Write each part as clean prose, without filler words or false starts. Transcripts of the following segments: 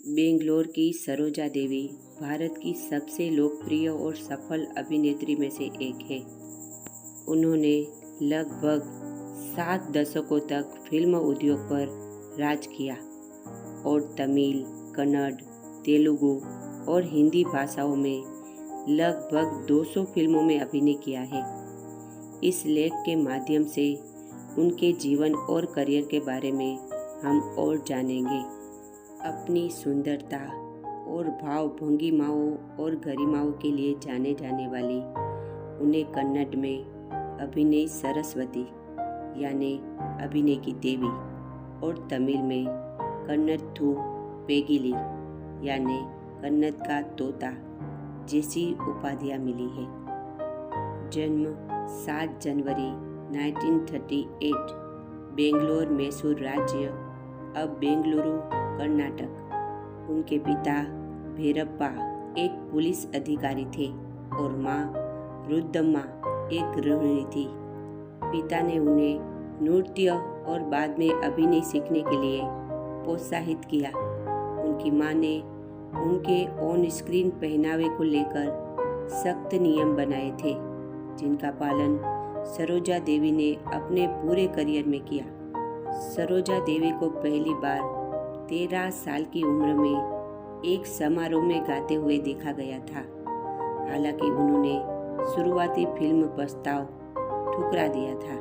बेंगलोर की सरोजा देवी भारत की सबसे लोकप्रिय और सफल अभिनेत्री में से एक हैं। उन्होंने लगभग 7 दशकों तक फिल्म उद्योग पर राज किया और तमिल, कन्नड़, तेलुगु और हिंदी भाषाओं में लगभग 200 फिल्मों में अभिनय किया है। इस लेख के माध्यम से उनके जीवन और करियर के बारे में हम और जानेंगे। अपनी सुंदरता और भाव भंगिमाओं और गरिमाओं के लिए जाने जाने वाली उन्हें कन्नड़ में अभिनय सरस्वती यानी अभिनय की देवी और तमिल में कन्नड़थु पेगिली यानी कन्नड़ का तोता जैसी उपाधियां मिली है। जन्म 7 जनवरी 1938, बेंगलोर मैसूर राज्य, अब बेंगलुरु, कर्नाटक। उनके पिता भैरप्पा एक पुलिस अधिकारी थे और माँ रुद्रम्मा एक गृहिणी थी। पिता ने उन्हें नृत्य और बाद में अभिनय सीखने के लिए प्रोत्साहित किया। उनकी माँ ने उनके ऑन स्क्रीन पहनावे को लेकर सख्त नियम बनाए थे, जिनका पालन सरोजा देवी ने अपने पूरे करियर में किया। सरोजा देवी को पहली बार 13 साल की उम्र में एक समारोह में गाते हुए देखा गया था। हालांकि उन्होंने शुरुआती फिल्म प्रस्ताव ठुकरा दिया था,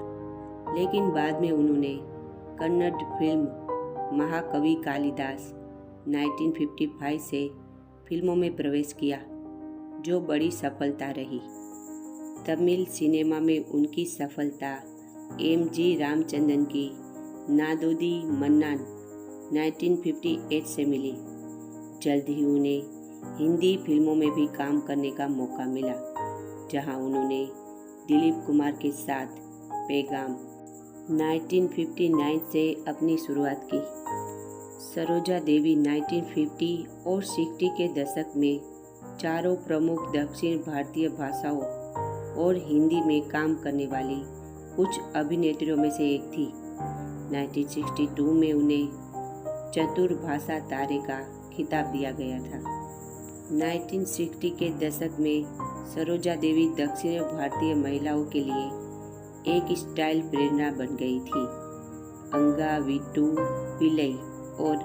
लेकिन बाद में उन्होंने कन्नड़ फिल्म महाकवि कालिदास 1955 से फिल्मों में प्रवेश किया, जो बड़ी सफलता रही। तमिल सिनेमा में उनकी सफलता एम.जी. रामचंद्रन की नादोदी मन्नान 1958 से मिली। जल्द ही उन्हें हिंदी फिल्मों में भी काम करने का मौका मिला, जहां उन्होंने दिलीप कुमार के साथ पैगाम 1959 से अपनी शुरुआत की। सरोजा देवी 1950 और 60 के दशक में चारों प्रमुख दक्षिण भारतीय भाषाओं और हिंदी में काम करने वाली कुछ अभिनेत्रियों में से एक थी। 1962 में उन्हें चतुर्भाषा तारे का खिताब दिया गया था। 1960 के दशक में सरोजा देवी दक्षिण भारतीय महिलाओं के लिए एक स्टाइल प्रेरणा बन गई थी। अंगा वीट्टू पिल्लई और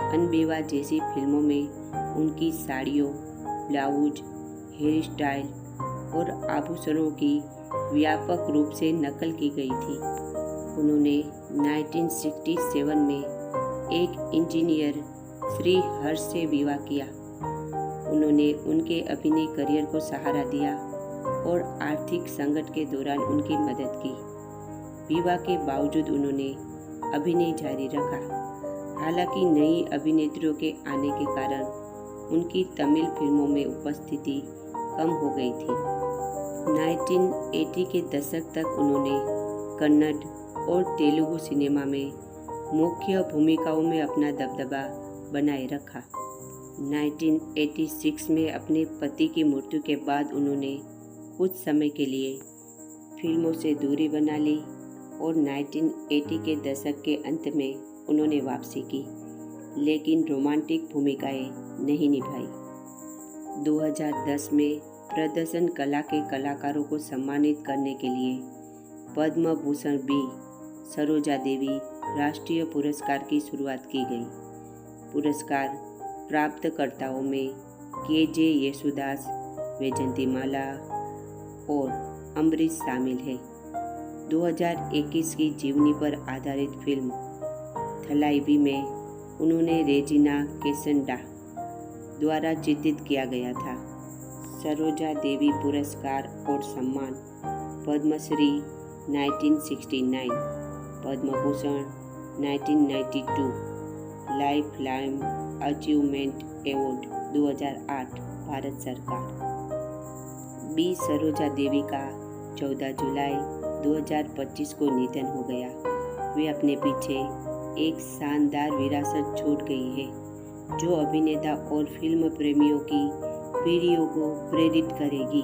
अनबेवा जैसी फिल्मों में उनकी साड़ियों, ब्लाउज, हेयर स्टाइल और आभूषणों की व्यापक रूप से नकल की गई थी। उन्होंने 1967 में एक इंजीनियर श्री हर्ष से विवाह किया। उन्होंने उनके अभिनय करियर को सहारा दिया और आर्थिक संकट के दौरान उनकी मदद की। विवाह के बावजूद उन्होंने अभिनय जारी रखा। हालांकि नई अभिनेत्रियों के आने के कारण उनकी तमिल फिल्मों में उपस्थिति कम हो गई थी। 1980 के दशक तक उन्होंने कन्नड़ और तेलुगु सिनेमा में मुख्य भूमिकाओं में अपना दबदबा बनाए रखा। 1986 में अपने पति की मृत्यु के बाद उन्होंने कुछ समय के लिए फिल्मों से दूरी बना ली और 1980 के दशक के अंत में उन्होंने वापसी की, लेकिन रोमांटिक भूमिकाएं नहीं निभाई। 2010 में प्रदर्शन कला के कलाकारों को सम्मानित करने के लिए पद्म भूषण बी सरोजा देवी राष्ट्रीय पुरस्कार की शुरुआत की गई। पुरस्कार प्राप्तकर्ताओं में के.जे. येसुदास, वैजयंतीमाला और अम्बरीश शामिल है। 2021 की जीवनी पर आधारित फिल्म थलाइवी में उन्होंने रेजिना केसंडा द्वारा चित्रित किया गया था। सरोजा देवी पुरस्कार और सम्मान Padmashri 1969, Padma Bhushan 1992, life time achievement award 2008 Bharat सरकार। बी सरोजा देवी का 14 जुलाई 2025 को निधन हो गया। वे अपने पीछे एक शानदार विरासत छोड़ गई है, जो अभिनेता और फिल्म प्रेमियों की पीढ़ियों को प्रेरित करेगी।